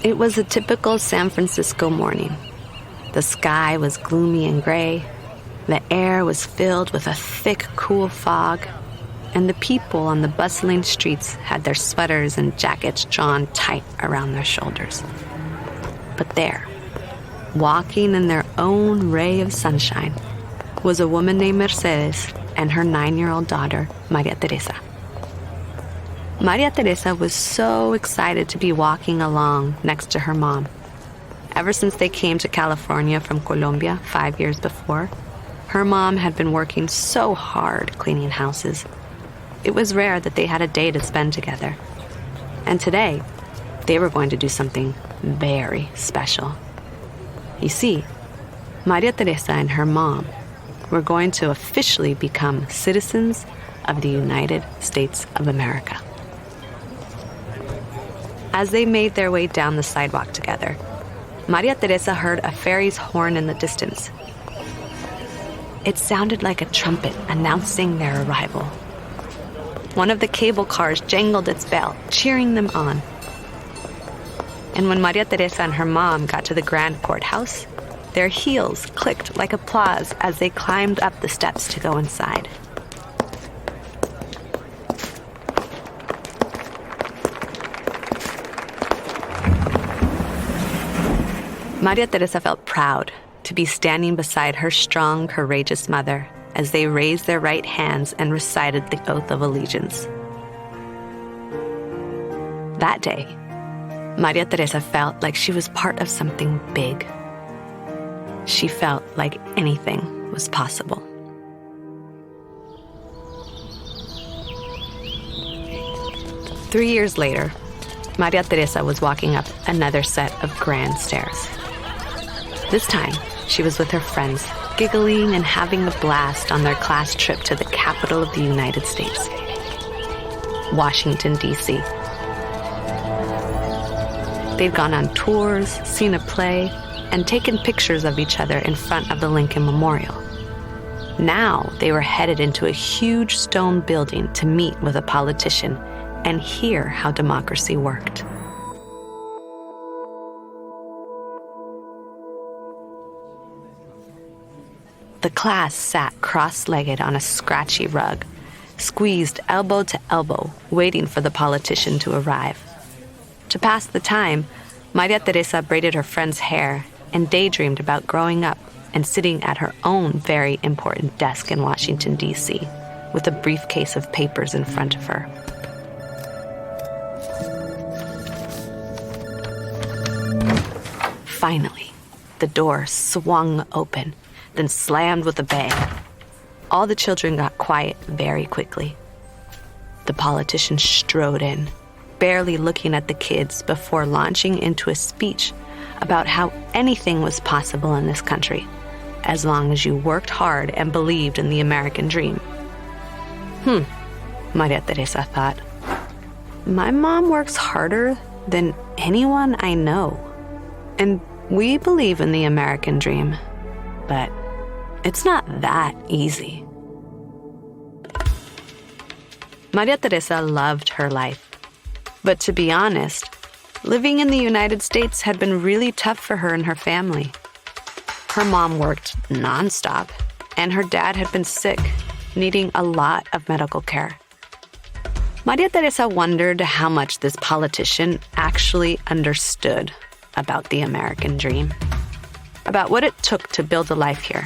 It was a typical San Francisco morning. The sky was gloomy and gray. The air was filled with a thick, cool fog, and the people on the bustling streets had their sweaters and jackets drawn tight around their shoulders. But there, walking in their own ray of sunshine, was a woman named Mercedes and her 9-year-old daughter, Maria Teresa. Maria Teresa was so excited to be walking along next to her mom. Ever since they came to California from Colombia 5 years before, her mom had been working so hard cleaning houses. It was rare that they had a day to spend together. And today, they were going to do something very special. You see, Maria Teresa and her mom were going to officially become citizens of the United States of America. As they made their way down the sidewalk together, Maria Teresa heard a ferry's horn in the distance. It sounded like a trumpet announcing their arrival. One of the cable cars jangled its bell, cheering them on. And when Maria Teresa and her mom got to the Grand Courthouse, their heels clicked like applause as they climbed up the steps to go inside. Maria Teresa felt proud to be standing beside her strong, courageous mother as they raised their right hands and recited the Oath of Allegiance. That day, Maria Teresa felt like she was part of something big. She felt like anything was possible. Three years later, Maria Teresa was walking up another set of grand stairs. This time, she was with her friends, giggling and having a blast on their class trip to the capital of the United States, Washington, D.C. They'd gone on tours, seen a play, and taken pictures of each other in front of the Lincoln Memorial. Now they were headed into a huge stone building to meet with a politician and hear how democracy worked. The class sat cross-legged on a scratchy rug, squeezed elbow to elbow, waiting for the politician to arrive. To pass the time, Maria Teresa braided her friend's hair and daydreamed about growing up and sitting at her own very important desk in Washington, D.C., with a briefcase of papers in front of her. Finally, the door swung open, then slammed with a bang. All the children got quiet very quickly. The politician strode in, barely looking at the kids before launching into a speech about how anything was possible in this country, as long as you worked hard and believed in the American dream. Maria Teresa thought. My mom works harder than anyone I know, and we believe in the American dream, but it's not that easy. Maria Teresa loved her life. But to be honest, living in the United States had been really tough for her and her family. Her mom worked nonstop, and her dad had been sick, needing a lot of medical care. Maria Teresa wondered how much this politician actually understood about the American dream, about what it took to build a life here,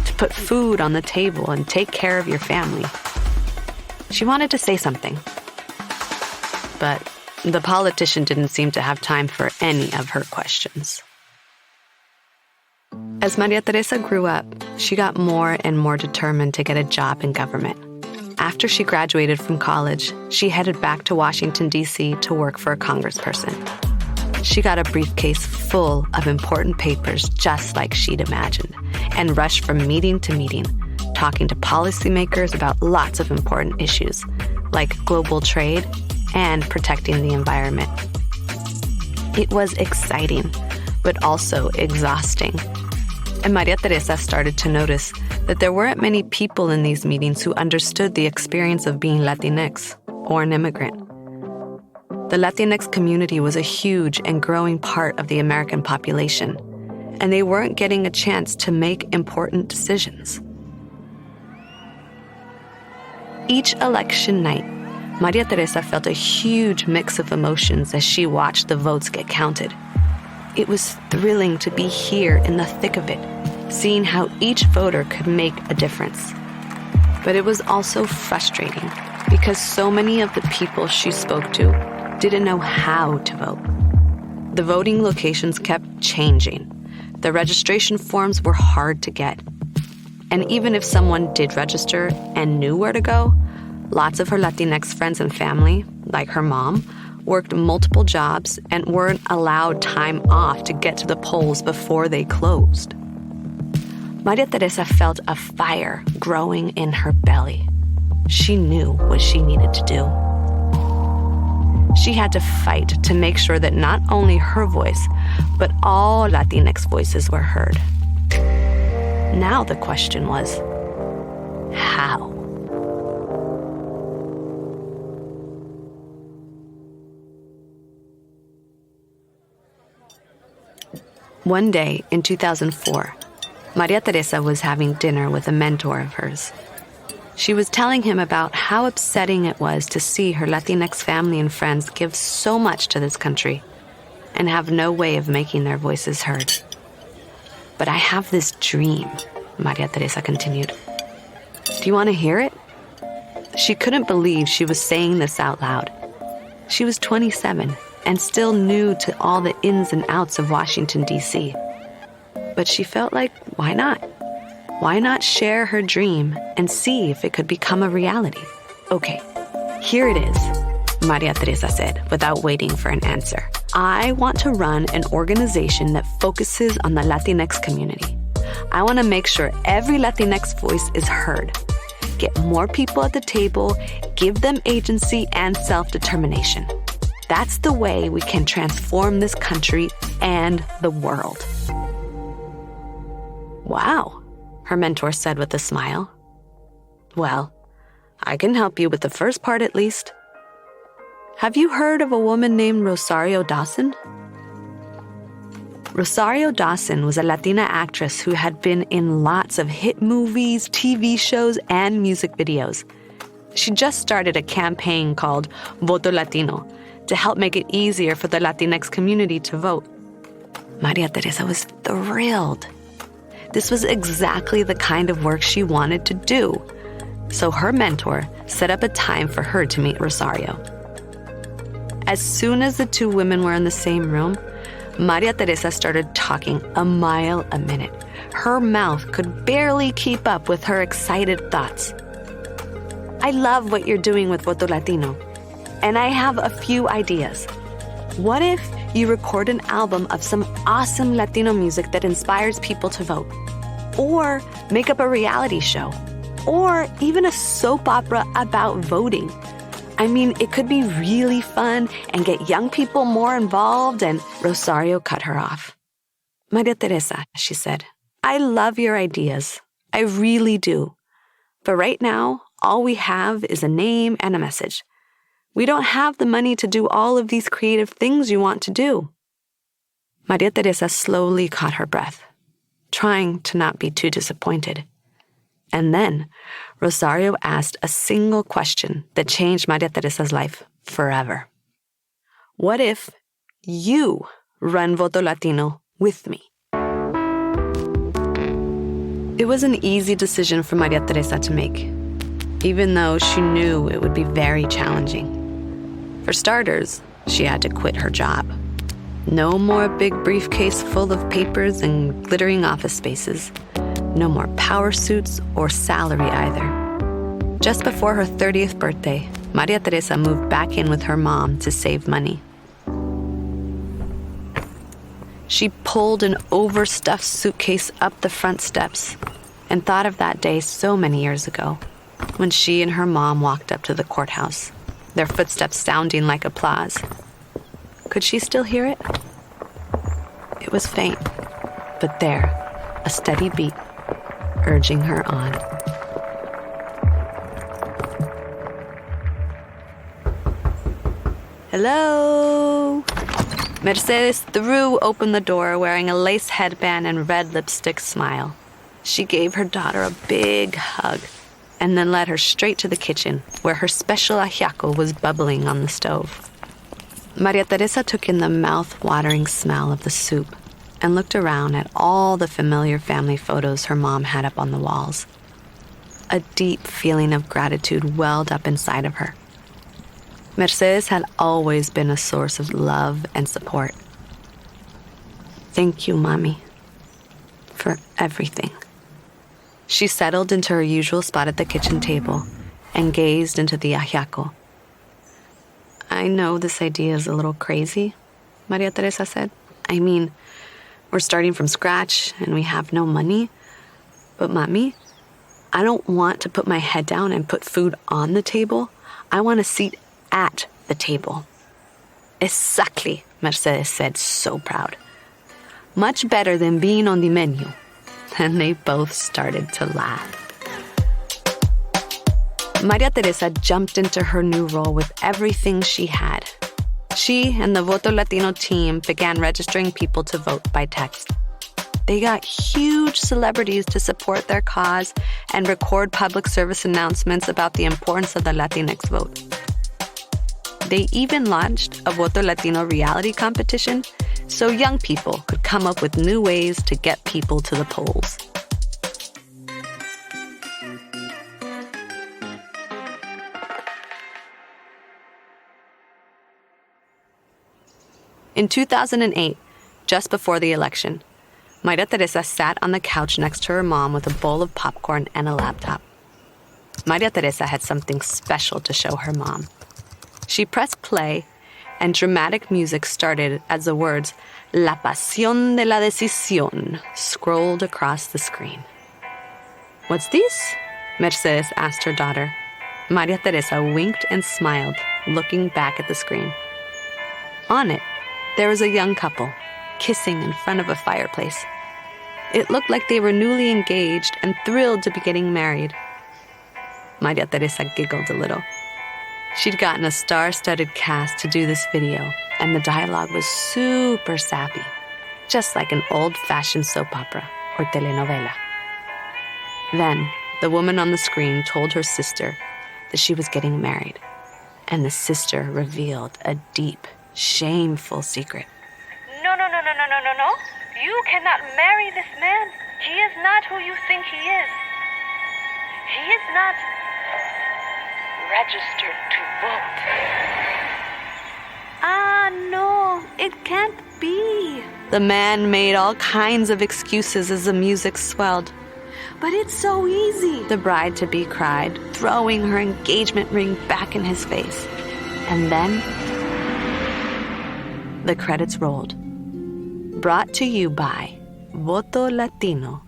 to put food on the table and take care of your family. She wanted to say something, but the politician didn't seem to have time for any of her questions. As Maria Teresa grew up, she got more and more determined to get a job in government. After she graduated from college, she headed back to Washington, D.C. to work for a congressperson. She got a briefcase full of important papers just like she'd imagined, and rushed from meeting to meeting, talking to policymakers about lots of important issues, like global trade and protecting the environment. It was exciting, but also exhausting. And Maria Teresa started to notice that there weren't many people in these meetings who understood the experience of being Latinx or an immigrant. The Latinx community was a huge and growing part of the American population, and they weren't getting a chance to make important decisions. Each election night, Maria Teresa felt a huge mix of emotions as she watched the votes get counted. It was thrilling to be here in the thick of it, seeing how each voter could make a difference. But it was also frustrating because so many of the people she spoke to didn't know how to vote. The voting locations kept changing. The registration forms were hard to get. And even if someone did register and knew where to go, lots of her Latinx friends and family, like her mom, worked multiple jobs and weren't allowed time off to get to the polls before they closed. Maria Teresa felt a fire growing in her belly. She knew what she needed to do. She had to fight to make sure that not only her voice, but all Latinx voices were heard. Now the question was, how? One day in 2004, Maria Teresa was having dinner with a mentor of hers. She was telling him about how upsetting it was to see her Latinx family and friends give so much to this country and have no way of making their voices heard. But I have this dream, Maria Teresa continued. Do you want to hear it? She couldn't believe she was saying this out loud. She was 27 and still new to all the ins and outs of Washington, D.C. But she felt like, why not? Why not share her dream and see if it could become a reality? Okay, here it is, Maria Teresa said without waiting for an answer. I want to run an organization that focuses on the Latinx community. I want to make sure every Latinx voice is heard. Get more people at the table, give them agency and self-determination. That's the way we can transform this country and the world. Wow, her mentor said with a smile. Well, I can help you with the first part at least. Have you heard of a woman named Rosario Dawson? Rosario Dawson was a Latina actress who had been in lots of hit movies, TV shows, and music videos. She just started a campaign called Voto Latino to help make it easier for the Latinx community to vote. Maria Teresa was thrilled. This was exactly the kind of work she wanted to do. So her mentor set up a time for her to meet Rosario. As soon as the two women were in the same room, Maria Teresa started talking a mile a minute. Her mouth could barely keep up with her excited thoughts. I love what you're doing with Voto Latino, and I have a few ideas. What if you record an album of some awesome Latino music that inspires people to vote? Or make up a reality show? Or even a soap opera about voting? I mean, it could be really fun and get young people more involved. And Rosario cut her off. Maria Teresa, she said, I love your ideas. I really do. But right now, all we have is a name and a message. We don't have the money to do all of these creative things you want to do. Maria Teresa slowly caught her breath, trying to not be too disappointed. And then Rosario asked a single question that changed Maria Teresa's life forever. What if you run Voto Latino with me? It was an easy decision for Maria Teresa to make, even though she knew it would be very challenging. For starters, she had to quit her job. No more big briefcase full of papers and glittering office spaces. No more power suits or salary either. Just before her 30th birthday, Maria Teresa moved back in with her mom to save money. She pulled an overstuffed suitcase up the front steps and thought of that day so many years ago when she and her mom walked up to the courthouse, their footsteps sounding like applause. Could she still hear it? It was faint, but there, a steady beat, urging her on. Hello? Mercedes threw open the door wearing a lace headband and red lipstick smile. She gave her daughter a big hug and then led her straight to the kitchen where her special ajiaco was bubbling on the stove. Maria Teresa took in the mouth-watering smell of the soup and looked around at all the familiar family photos her mom had up on the walls. A deep feeling of gratitude welled up inside of her. Mercedes had always been a source of love and support. Thank you, Mommy, for everything. She settled into her usual spot at the kitchen table and gazed into the ajiaco. I know this idea is a little crazy, Maria Teresa said. I mean, we're starting from scratch and we have no money. But Mommy, I don't want to put my head down and put food on the table. I want a seat at the table. Exactly, Mercedes said, so proud. Much better than being on the menu. And they both started to laugh. Maria Teresa jumped into her new role with everything she had. She and the Voto Latino team began registering people to vote by text. They got huge celebrities to support their cause and record public service announcements about the importance of the Latinx vote. They even launched a Voto Latino reality competition so young people could come up with new ways to get people to the polls. In 2008, just before the election, Maria Teresa sat on the couch next to her mom with a bowl of popcorn and a laptop. Maria Teresa had something special to show her mom. She pressed play, and dramatic music started as the words La Pasión de la Decisión scrolled across the screen. What's this? Mercedes asked her daughter. Maria Teresa winked and smiled, looking back at the screen. On it, there was a young couple, kissing in front of a fireplace. It looked like they were newly engaged and thrilled to be getting married. Maria Teresa giggled a little. She'd gotten a star-studded cast to do this video, and the dialogue was super sappy, just like an old-fashioned soap opera or telenovela. Then, the woman on the screen told her sister that she was getting married, and the sister revealed a deep, shameful secret. No. You cannot marry this man. He is not who you think he is. He is not registered to vote. No, it can't be. The man made all kinds of excuses as the music swelled. But it's so easy, the bride-to-be cried, throwing her engagement ring back in his face. And then the credits rolled. Brought to you by Voto Latino.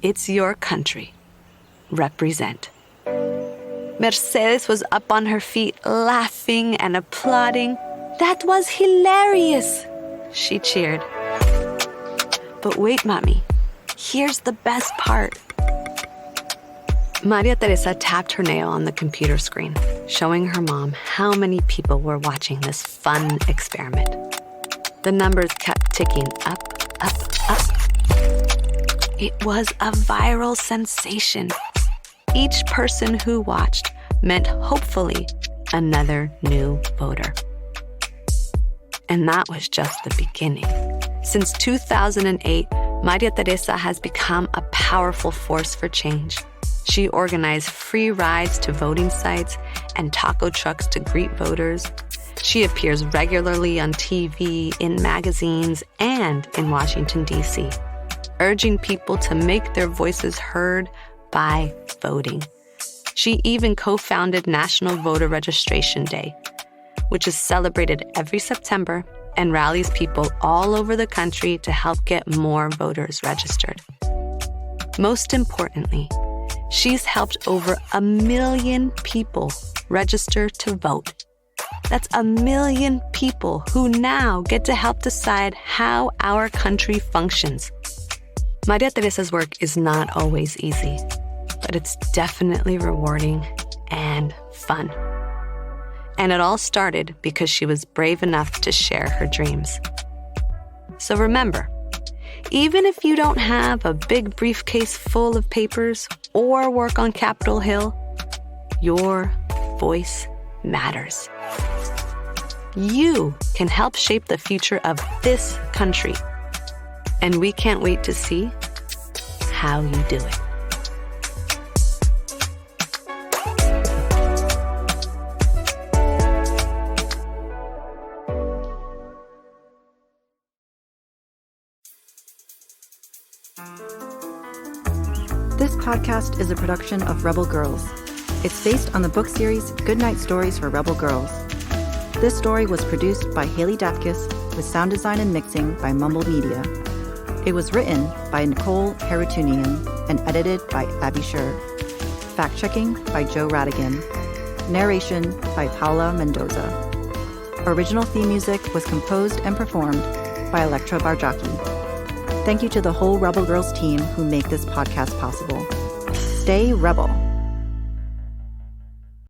It's your country. Represent. Mercedes was up on her feet, laughing and applauding. That was hilarious, she cheered. But wait, Mommy. Here's the best part. Maria Teresa tapped her nail on the computer screen, showing her mom how many people were watching this fun experiment. The numbers kept ticking up. It was a viral sensation. Each person who watched meant, hopefully, another new voter. And that was just the beginning. Since 2008, Maria Teresa has become a powerful force for change. She organized free rides to voting sites and taco trucks to greet voters. She appears regularly on TV, in magazines, and in Washington, D.C., urging people to make their voices heard by voting. She even co-founded National Voter Registration Day, which is celebrated every September and rallies people all over the country to help get more voters registered. Most importantly, she's helped over 1 million people register to vote. That's 1 million people who now get to help decide how our country functions. Maria Teresa's work is not always easy, but it's definitely rewarding and fun. And it all started because she was brave enough to share her dreams. So remember, even if you don't have a big briefcase full of papers or work on Capitol Hill, your voice matters. You can help shape the future of this country. And we can't wait to see how you do it. This podcast is a production of Rebel Girls. It's based on the book series Goodnight Stories for Rebel Girls. This story was produced by Haley Dapkus with sound design and mixing by Mumble Media. It was written by Nicole Haroutunian and edited by Abby Sher. Fact-checking by Joe Rhatigan. Narration by Paola Mendoza. Original theme music was composed and performed by Elettra Bargiacchi. Thank you to the whole Rebel Girls team who make this podcast possible. Stay Rebel.